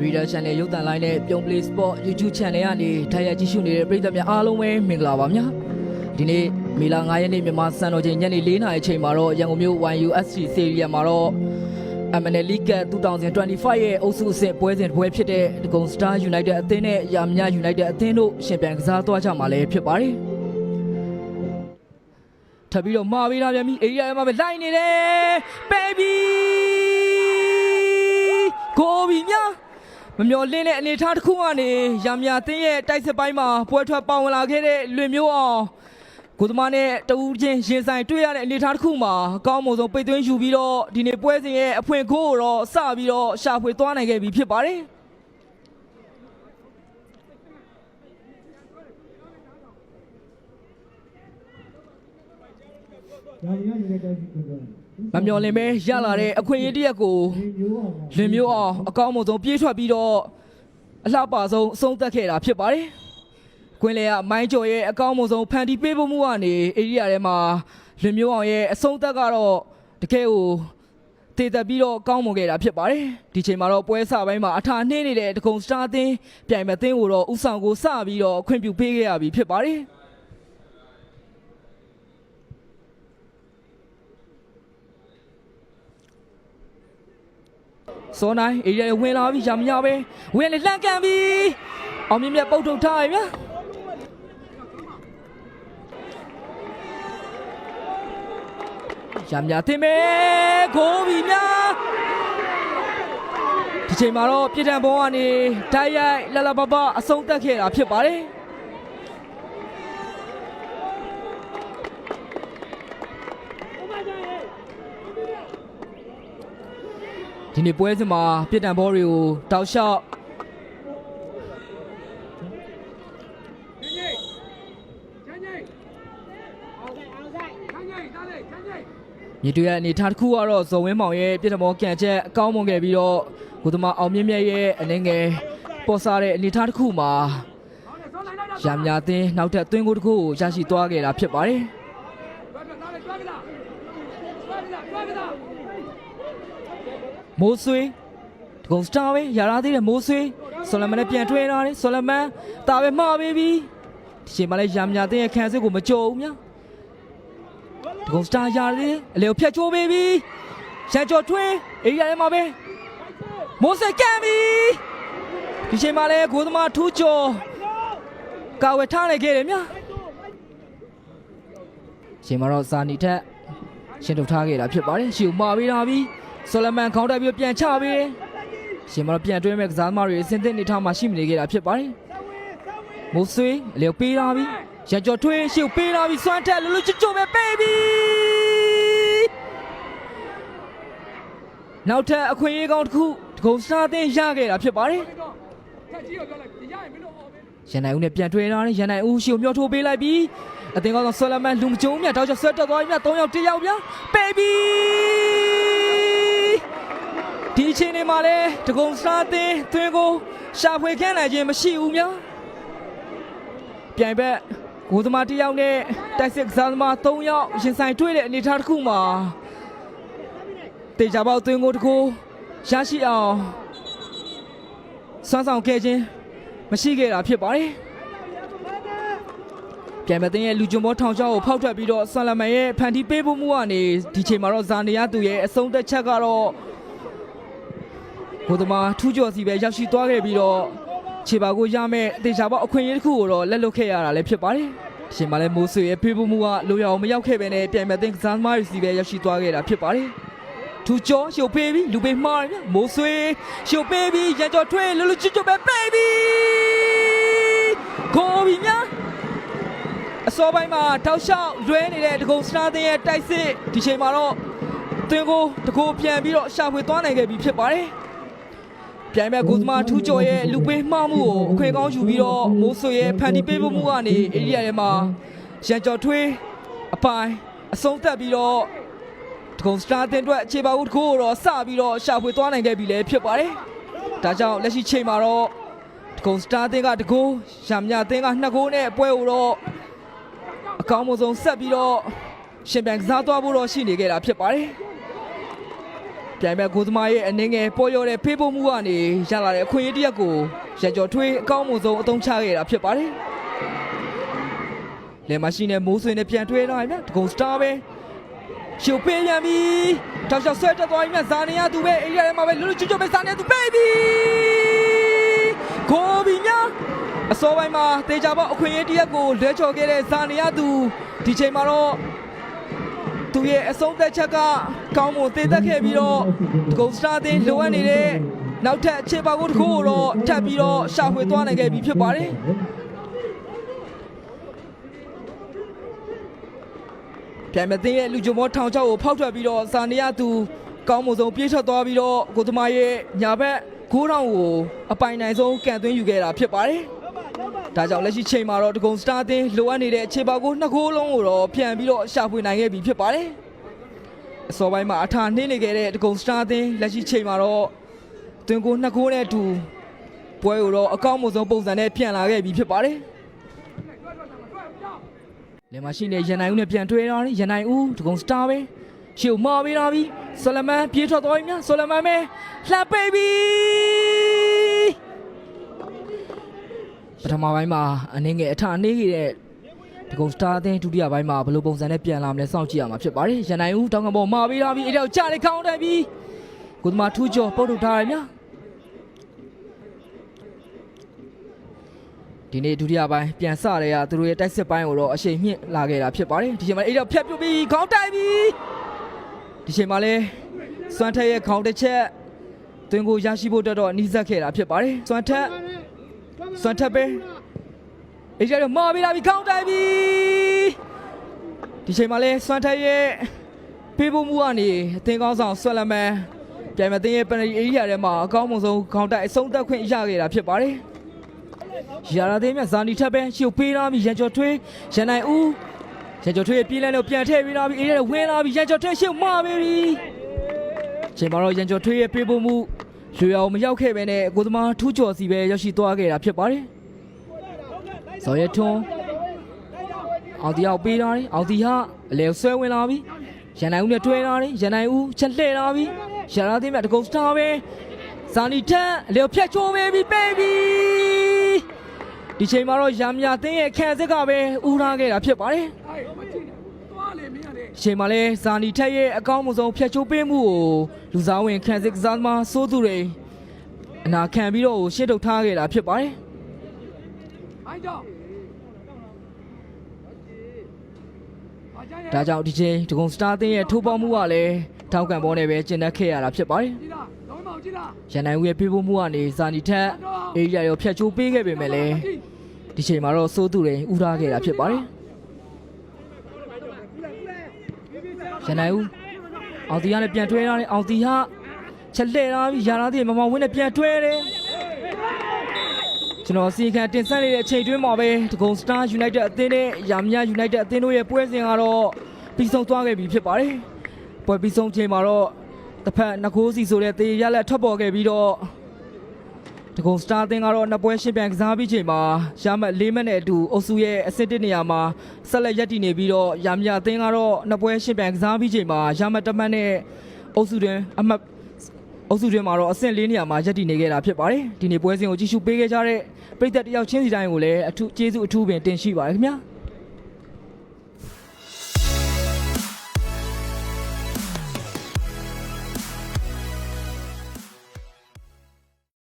Reader Channel ရုပ်သံလိုင်းနဲ့ပြုံး Play Sport YouTube Channel ကနေထိုင်ရကြည့်ရှုနေတဲ့ပရိသတ်များအားလုံးပဲမင်္ဂလာပါဗျာဒီနေ့မေလ9ရက်နေ့မြန်မာစံတော်ချိန်ညနေ4:00နာရီအချိန်မှာတော့ရန်ကုန်မြို့ YUSC Stadium မှာတော့ MNL League 2025ရဲ့အုပ်စုအဆင့်ပွဲစဉ်တစ်ပွဲဖြစ်တဲ့ဒဂုံ Star United အသင်းနဲ့ရာမည United အသင်းတို့ရှင်ပြိုင်ကစားသွားကြမှာလည်းဖြစ်ပါတယ်ထပ်ပြီးတော့မှာပေးလာပြန်ပြီအေရီယာမှာပဲလိုက်နေတယ် baby ကိုဘီမြမမျော်လင့်တဲ့အနေအထားတစ်ခုကနေရာမညအသင်းရဲ့တိုက်စစ်ပိုင်းမှာပွဲထွက်ပေါဝင်လာခဲ့တဲ့လွင်မျိုးအောင်ကိုသမားနဲ့တဦးချင်းရင်ဆိုင်တွေ့ရတဲ့အနေအထားတစ်ခုမှာအကောင်းမွန်ဆုံးပိတ်သွင်းယူပြီးတော့ဒီနေ့ပွဲစဉ်ရဲ့အဖွင့်ခိုးကိုတော့စပြီးတော့ရှာဖွေသွားနိုင်ခဲ့ပြီဖြစ်ပါတယ်မမျော်လင့်ပဲရလာတဲ့အခွင့်အရေးတစ်ရပ်ကိုလွင်မျိုးအောင်အကောင်းမွန်ဆုံးပြေးထွက်ပြီးတော့အလှပဆုံးအဆုံးသတ်ခဲ့တာဖြစ်ပါတယ်ကွင်းလေကမိုင်းကျော်ရဲ့အကောင်းမွန်ဆုံးဖန်တီးပေးဖို့မှုကနေအေရီယာထဲမှာလွင်မျိုးအောင်ရဲ့အဆုံးသက်ကတော့တကယ်ကိုတည်သက်ပြီးတော့ကောင်းမွန်ခဲ့တာဖြစ်ပါတယ်ဒီချိန်မှာတော့ပွဲစပိုင်းမှာအထာနှင်းနေတဲ့ဒဂုံစတာအသင်းပြိုင်မဲ့အသင်းကိုတော့ဥဆောင်ကိုစပြီးတော့ခွင့်ပြုပေးခဲ့ရပြီဖြစ်ပါတယ်စောနိုင်အေရီယာဝင်လာပြီရာမညပဲဝင်လေလှမ်းကန်ပြီအောင်မြင်မြတ်ပုတ်ထုတ်ထားရဗျာရာမညတင်မယ်ကိုဘီများဒီချိန်မှာတော့ပြည်ထန်ဘောကနေတိုက်ရိုက်လလပပအဆုံးသတ်ခဲ့တာဖြစ်ပါတယ်ဒီနေ့ပွဲစဉ်မှာပြည်တံဘောတွေကိုတောက်လျှောက်မြေတူရဲ့အနေထားတစ်ခုကတော့ဇော်ဝင်းမောင်ရဲ့ပြည်တံဘောကန်ချက်အကောင်းမွန်ခဲ့ပြီးတော့ကိုသမားအောင်မြင့်မြတ်ရဲ့အနေငယ်ပေါ်စားတဲ့အနေထားတစ်ခုမှာရာမညာသင်းနောက်ထပ်သွင်းကိုတစ်ခုကိုရရှိသွားခဲ့တာဖြစ်ပါတယ်မိုးဆွေးဒဂုံစတာပဲရလာသေးတယ်မိုးဆွေးဆိုလမန်နဲ့ပြန်ထွေးလာတယ်ဆိုလမန်တာပဲမှားပေးပြီဒီချိန်မှာလည်းရာမညာတင်းရဲ့ခံစစ်ကိုမကြုံဘူးများဒဂုံစတာရသေးတယ်အလေကိုဖြတ်ချိုးပေးပြီရန်ကျော်ထွေးအေရီယာထဲမှာပဲမိုးဆွေးကန်ပြီဒီချိန်မှာလည်းကိုသမားထူးကျော်ကာဝယ်ထားနိုင်ခဲ့တယ်များချိန်မှာတော့ဇာနီထက်ရှင်းထုတ်ထားခဲ့တာဖြစ်ပါတယ်ရှီကိုမှာပေးလာပြီဆိုလမန်ခေါင်းတက်ပြီးပြန်ချပေးရှင်မတော့ပြန်တွဲမဲ့ကစားသမားတွေအစင်သစ်နေထားမှရှိမနေခဲ့တာဖြစ်ပါတယ်မိုးဆွေးအလျော်ပေးလာပြီရန်ကျော်ထွေးရှေ့ပေးလာပြီစွမ်းထက်လွတ်ချွတ်ပဲပေးပြီနောက်ထပ်အခွင့်အရေးကောင်းတစ်ခုဒဂုံစတာအသင်းရခဲ့တာဖြစ်ပါတယ်ရန်နိုင်ဦးနဲ့ပြန်တွဲလာတယ်ရန်နိုင်ဦးရှေ့ကိုမျောထိုးပေးလိုက်ပြီအသင်းကောင်းဆောင်ဆိုလမန်လူမကျုံမြတ်တောက်ချဆွဲတက်သွားပြီမြတ်3ယောက်1ယောက်ဗျာပေးပြီဒီအချိန်မှာလဲဒဂုံစတာအသင်းသွင်းကိုရှာဖွေခန့်နိုင်ခြင်းမရှိဘူးများပြိုင်ဘက်ကိုသမား1ယောက်နဲ့တိုက်စစ်ကစားသမား3ယောက်ရင်ဆိုင်တွေ့တဲ့အနေအထားတစ်ခုမှာတေချာပေါက်သွင်းကိုတစ်ခုရရှိအောင်စွမ်းဆောင်ခဲ့ခြင်းမရှိခဲ့တာဖြစ်ပါတယ်ပြိုင်ဘက်တင်ရဲ့လူကျွံဘောထောင်ချောက်ကိုဖောက်ထွက်ပြီးတော့ဆွမ်လမန်ရဲ့ဖန်တီးပေးဖို့မှုကနေဒီချိန်မှာတော့ဇာနေရသူရဲ့အဆုံးသက်ချက်ကတော့ကိုသမားထူးကျော်စီပဲရောက်ရှိသွားခဲ့ပြီးတော့ခြေပါကိုရမဲ့တေချာပေါက်အခွင့်အရေးတစ်ခုကိုတော့လက်လွတ်ခဲ့ရတာလည်းဖြစ်ပါတယ်ဒီချိန်မှာလည်းမိုးဆွေရဲ့ဖေးဖို့မှုကလိုရအောင်မရောက်ခဲ့ပဲနဲ့ပြိုင်ဘက်တင်ကစားသမားတွေစီပဲရောက်ရှိသွားခဲ့တာဖြစ်ပါတယ်ထူးကျော်ရှုပ်ပေးပြီးလူပေးမှားတယ်မိုးဆွေရှုပ်ပေးပြီးရန်ကျော်ထွေးလွတ်ချွတ်ပဲပေးပြီးကိုဘီများအစောပိုင်းမှာတောက်လျှောက်လွဲနေတဲ့ဒဂုံစတာတင်ရဲ့တိုက်စစ်ဒီချိန်မှာတော့သွင်းကိုတကိုပြန်ပြီးတော့ရှာဖွေသွားနိုင်ခဲ့ပြီဖြစ်ပါတယ်ပြိုင်မဲ့ကိုသမားထူးကျော်ရဲ့လူပေးမှားမှုကိုအခွင့်ကောင်းယူပြီးတော့မိုးဆွေရဲ့ဖန်တီးပေးမှုကနေအေရီယာထဲမှာရန်ကျော်ထွေးအပိုင်အဆုံးသတ်ပြီးတော့ဒဂုံစတာတင်အတွက်အခြေပါဦးတကိုတော့စပြီးတော့ရှာဖွေသွားနိုင်ခဲ့ပြီလည်းဖြစ်ပါတယ်ဒါကြောင့်လက်ရှိချိန်မှာတော့ဒဂုံစတာတင်ကတကိုရာမညတင်က2ဂိုးနဲ့ပွဲကိုတော့အကောင်းဆုံးဆက်ပြီးတော့ရှင်ပြိုင်ကစားသွားဖို့တော့ရှိနေခဲ့တာဖြစ်ပါတယ် ပြိုင်ပွဲကိုသမားရဲ့အနေငယ်ပေါ်ရတဲ့ဖေးဖို့မှုကနေရလာတဲ့အခွင့်အရေးတစ်ရပ်ကိုရန်ကျော်ထွေးအကောင်းဆုံးအသုံးချခဲ့တာဖြစ်ပါတယ်လယ်မရှိနဲ့မိုးဆွေနဲ့ပြန်ထွေးလာရင်တကုံစတာပဲရှုပ်ပေးပြန်ပြီတောက်လျှောက်ဆွဲတက်သွားရင်ဇာနေရသူပဲအေးရတယ်မှာပဲလွတ်လွတ်ကျွတ်ကျွတ်ပဲဇာနေသူပေးပြီကိုဘီညာအစောပိုင်းမှာတေချာပေါအခွင့်အရေးတစ်ရပ်ကိုလွဲချော်ခဲ့တဲ့ဇာနေရသူဒီချိန်မှာတော့သူရဲ့အဆုံးသက်ချက်ကကောင်းမွန်သေးသက်ခဲ့ပြီးတော့တကုံစတာအသင်းလိုအပ်နေတဲ့နောက်ထပ်အခြေပါကိုတစ်ခုကိုတော့ထပ်ပြီးတော့ရှာဖွေသွားနိုင်ခဲ့ပြီဖြစ်ပါတယ်ပြန်မသိတဲ့လူကြုံမောထောင်ချောက်ကိုဖောက်ထွက်ပြီးတော့ဇာနေရသူကောင်းမွန်ဆုံးပြေးထွက်သွားပြီးတော့ကိုသမားရဲ့ညာဘက်ကိုးထောင်ကိုအပိုင်နိုင်ဆုံးကန်သွင်းယူခဲ့တာဖြစ်ပါတယ်ဒါကြောင့်လက်ရှိချိန်မှာတော့တကုံစတာအသင်းလိုအပ်နေတဲ့အခြေပါကိုနှစ်ကိုးလုံးကိုတော့ပြန်ပြီးတော့ရှာဖွေနိုင်ခဲ့ပြီဖြစ်ပါတယ်အစောပိုင်းမှာအထာနှင်းနေခဲ့တဲ့တကုံစတာအသင်းလက်ရှိချိန်မှာတော့တွင်ကိုနှစ်ကိုးနဲ့အတူပွဲကိုတော့အကောင်းဆုံးပုံစံနဲ့ပြန်လာခဲ့ပြီဖြစ်ပါတယ်လယ်မရှိနေရန်နိုင်ဦးနဲ့ပြန်တွေ့လာတယ်ရန်နိုင်ဦးတကုံစတာပဲရှေ့မှာပေးလာပြီဆိုလမန်ပြေးထွက်သွားပြီများဆိုလမန်ပဲလှပ်ပေးပြီပထမပိုင်းမှာအနေငယ်အထအနေခဲ့တဲ့တကုံစတာအသင်းဒုတိယပိုင်းမှာဘယ်လိုပုံစံနဲ့ပြန်လာမလဲစောင့်ကြည့်ရမှာဖြစ်ပါတယ်ရန်နိုင်ဦးတောင်ကပေါ်မှာပေးလာပြီအဲ့တော့ကြားလိုက်ခေါင်းတိုက်ပြီကိုသမားထူးကျော်ပုတ်ထုတ်ထားရများဒီနေ့ဒုတိယပိုင်းပြန်စရဲရသူတို့ရဲ့တိုက်စစ်ပိုင်းကိုတော့အရှိန်မြင့်လာခဲ့တာဖြစ်ပါတယ်ဒီချိန်မှာအဲ့တော့ဖြတ်ပြုတ်ပြီးခေါင်းတိုက်ပြီဒီချိန်မှာလဲစွမ်းထက်ရဲ့ခေါင်းတစ်ချက်တွင်ကိုရရှိဖို့တော့နှီးစက်ခဲ့တာဖြစ်ပါတယ်စွမ်းထက်ပဲအဲ့တော့မာပြီးလာပြီခေါင်းတိုက်ပြီဒီချိန်မှာလဲစွမ်းထက်ရဲ့ပေးဖို့မှုကနေအသင်းကောင်းဆောင်ဆွဲလမန်ပြန်မသိရဲ့ပန်ရီအေးရထဲမှာအကောင်းဆုံးခေါင်းတိုက်အဆုံးသက်ခွင့်ရခဲ့တာဖြစ်ပါတယ်ရာလာသေးမြဇာနီထပ်ပဲရှုပ်ပေးလာပြီရန်ကျော်ထွေးရန်နိုင်ဦးရန်ကျော်ထွေးရဲ့ပြေးလန်းလို့ပြန်ထည့်ပေးလာပြီအေးရဝင်လာပြီရန်ကျော်ထွေးရှုပ်မှာပေးပြီချိန်မှာတော့ရန်ကျော်ထွေးရဲ့ပေးဖို့မှုလွေအောင်မရောက်ခဲ့ပဲနဲ့ကိုသမားထူးကျော်စီပဲရောက်ရှိသွားခဲ့တာဖြစ်ပါတယ်ဇော်ရဲထွန်းအောင်တီအောင်ပေးလာတယ်အောင်တီဟာအလဲဆွဲဝင်လာပြီရန်နိုင်ဦးနဲ့တွဲလာတယ်ရန်နိုင်ဦးချက်လှည့်လာပြီရာလာသေးမြတကုံစတာပဲဇာနီထက်အလဲဖြတ်ချိုးပေးပြီပေးပြီဒီချိန်မှာတော့ရမ်မြသင်းရဲ့ခံစစ်ကပဲဦးထားခဲ့တာဖြစ်ပါတယ်ဒီချိန်မှာလဲဇာနီထက်ရဲ့အကောင်းဆုံးဖြတ်ချိုးပေးမှုကိုလူစားဝင်ခံစစ်ကစားသမားစိုးသူတွေအနာခံပြီးတော့ရှင်းထုတ်ထားခဲ့တာဖြစ်ပါတယ်ဒါကြောင့်ဒီချိန်ဒဂုံစတာသင်းရဲ့ထိုးပေါက်မှုကလည်းထောက်ကန်ပေါ်နဲ့ပဲကျင်းသက်ခဲ့ရတာဖြစ်ပါတယ်ရန်နိုင်ဦးရဲ့ပြေးဖို့မှုကနေဇာနီထက်အေးရရောဖြတ်ချိုးပေးခဲ့ပေမဲ့လည်းဒီချိန်မှာတော့စိုးသူတွေဥထားခဲ့တာဖြစ်ပါတယ်ရန်နိုင်ဦးအောင်တီဟာနဲ့ပြန်တွဲလာတယ်အောင်တီဟာချက်လှည့်လာပြီးရာလာတီမမောင်ဝင်းနဲ့ပြန်တွဲတယ်ကျွန်တော်စီခံတင်ဆက်နေတဲ့အချိန်တွင်းမှာပဲဒဂုံစတာယူနိုက်တက်အသင်းနဲ့ရာမြယူနိုက်တက်အသင်းတို့ရဲ့ပွဲစဉ်ကတော့ပြီးဆုံးသွားခဲ့ပြီဖြစ်ပါတယ်ပွဲပြီးဆုံးချိန်မှာတော့တစ်ဖက်နှစ်ကိုးစီဆိုတဲ့တေးရလက်ထွက်ပေါ်ခဲ့ပြီးတော့ဒဂုံစတာအသင်းကတော့နှစ်ပွဲရှင်းပြန်ကစားပြီးချိန်မှာရမတ်၄မှတ်နဲ့အတူအုပ်စုရဲ့အဆင့်1နေရာမှာဆက်လက်ရပ်တည်နေပြီးတော့ရာမြအသင်းကတော့နှစ်ပွဲရှင်းပြန်ကစားပြီးချိန်မှာရမတ်တစ်မှတ်နဲ့အုပ်စုတွင်အမှတ်အုပ်စုတွင်မှာတော့အဆင့်4နေရာမှာရပ်တည်နေခဲ့တာဖြစ်ပါတယ်ဒီနေ့ပွဲစဉ်ကိုကြည့်ရှုပေးခဲ့ကြတဲ့ပရိသတ်တယောက်ချင်းစီတိုင်းကိုလည်းအထူးကျေးဇူးအထူးပင်တင်ရှိပါတယ်ခင်ဗျာ